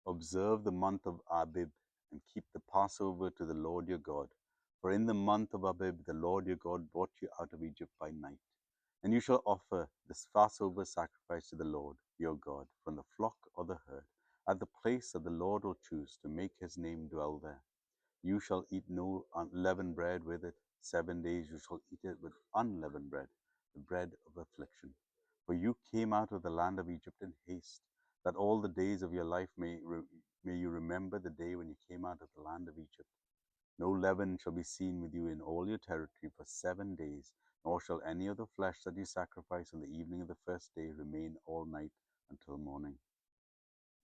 Observe the month of Abib, and keep the Passover to the Lord your God. For in the month of Abib the Lord your God brought you out of Egypt by night. And you shall offer this Passover sacrifice to the Lord your God from the flock or the herd, at the place that the Lord will choose to make his name dwell there. You shall eat no unleavened bread with it. 7 days you shall eat it with unleavened bread, the bread of affliction. For you came out of the land of Egypt in haste, that all the days of your life may you remember the day when you came out of the land of Egypt. No leaven shall be seen with you in all your territory for 7 days, nor shall any of the flesh that you sacrifice on the evening of the first day remain all night until morning.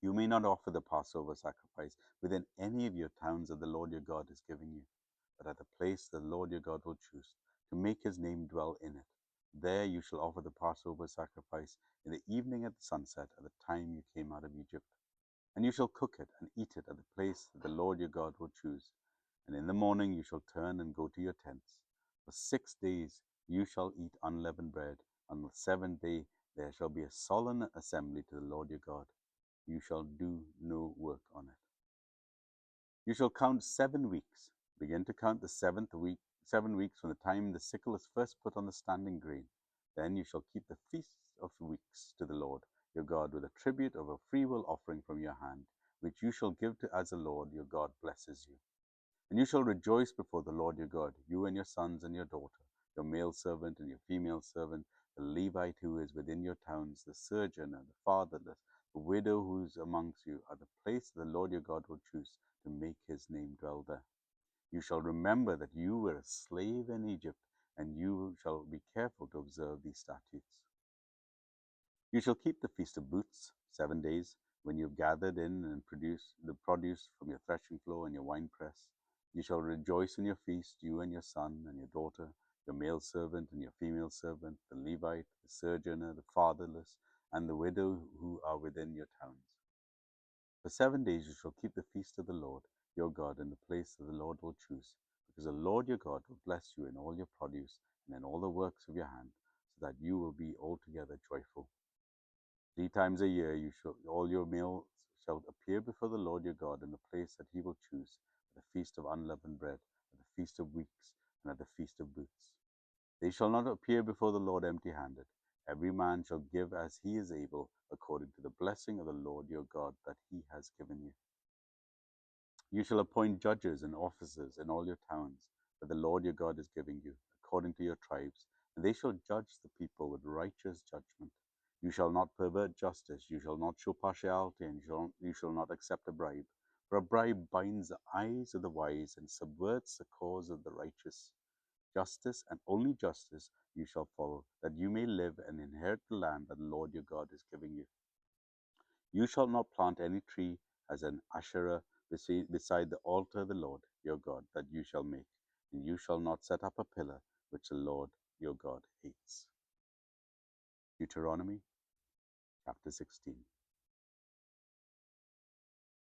You may not offer the Passover sacrifice within any of your towns that the Lord your God is giving you, but at the place that the Lord your God will choose, to make his name dwell in it. There you shall offer the Passover sacrifice in the evening at the sunset, at the time you came out of Egypt. And you shall cook it and eat it at the place that the Lord your God will choose. And in the morning you shall turn and go to your tents. For 6 days you shall eat unleavened bread. On the seventh day there shall be a solemn assembly to the Lord your God. You shall do no work on it. You shall count 7 weeks. Begin to count the 7th week, 7 weeks from the time the sickle is first put on the standing grain. Then you shall keep the feast of weeks to the Lord your God with a tribute of a freewill offering from your hand, which you shall give to as the Lord your God blesses you. And you shall rejoice before the Lord your God, you and your sons and your daughter, your male servant and your female servant, the Levite who is within your towns, the sojourner, the fatherless, the widow who is amongst you, at the place the Lord your God will choose to make his name dwell there. You shall remember that you were a slave in Egypt, and you shall be careful to observe these statutes. You shall keep the Feast of Booths 7 days, when you have gathered in and produce the produce from your threshing floor and your winepress. You shall rejoice in your feast, you and your son and your daughter, your male servant and your female servant, the Levite, the sojourner, the fatherless, and the widow who are within your towns. For 7 days you shall keep the feast of the Lord your God in the place that the Lord will choose, because the Lord your God will bless you in all your produce and in all the works of your hand, so that you will be altogether joyful. 3 times a year all your males shall appear before the Lord your God in the place that he will choose, at the feast of unleavened bread, at the feast of weeks, and at the feast of booths. They shall not appear before the Lord empty-handed. Every man shall give as he is able, according to the blessing of the Lord your God that he has given you. You shall appoint judges and officers in all your towns that the Lord your God is giving you, according to your tribes, and they shall judge the people with righteous judgment. You shall not pervert justice, you shall not show partiality, and you shall not accept a bribe. For a bribe binds the eyes of the wise and subverts the cause of the righteous. Justice and only justice you shall follow, that you may live and inherit the land that the Lord your God is giving you. You shall not plant any tree as an Asherah beside the altar of the Lord your God that you shall make, and you shall not set up a pillar which the Lord your God hates. Deuteronomy chapter 16.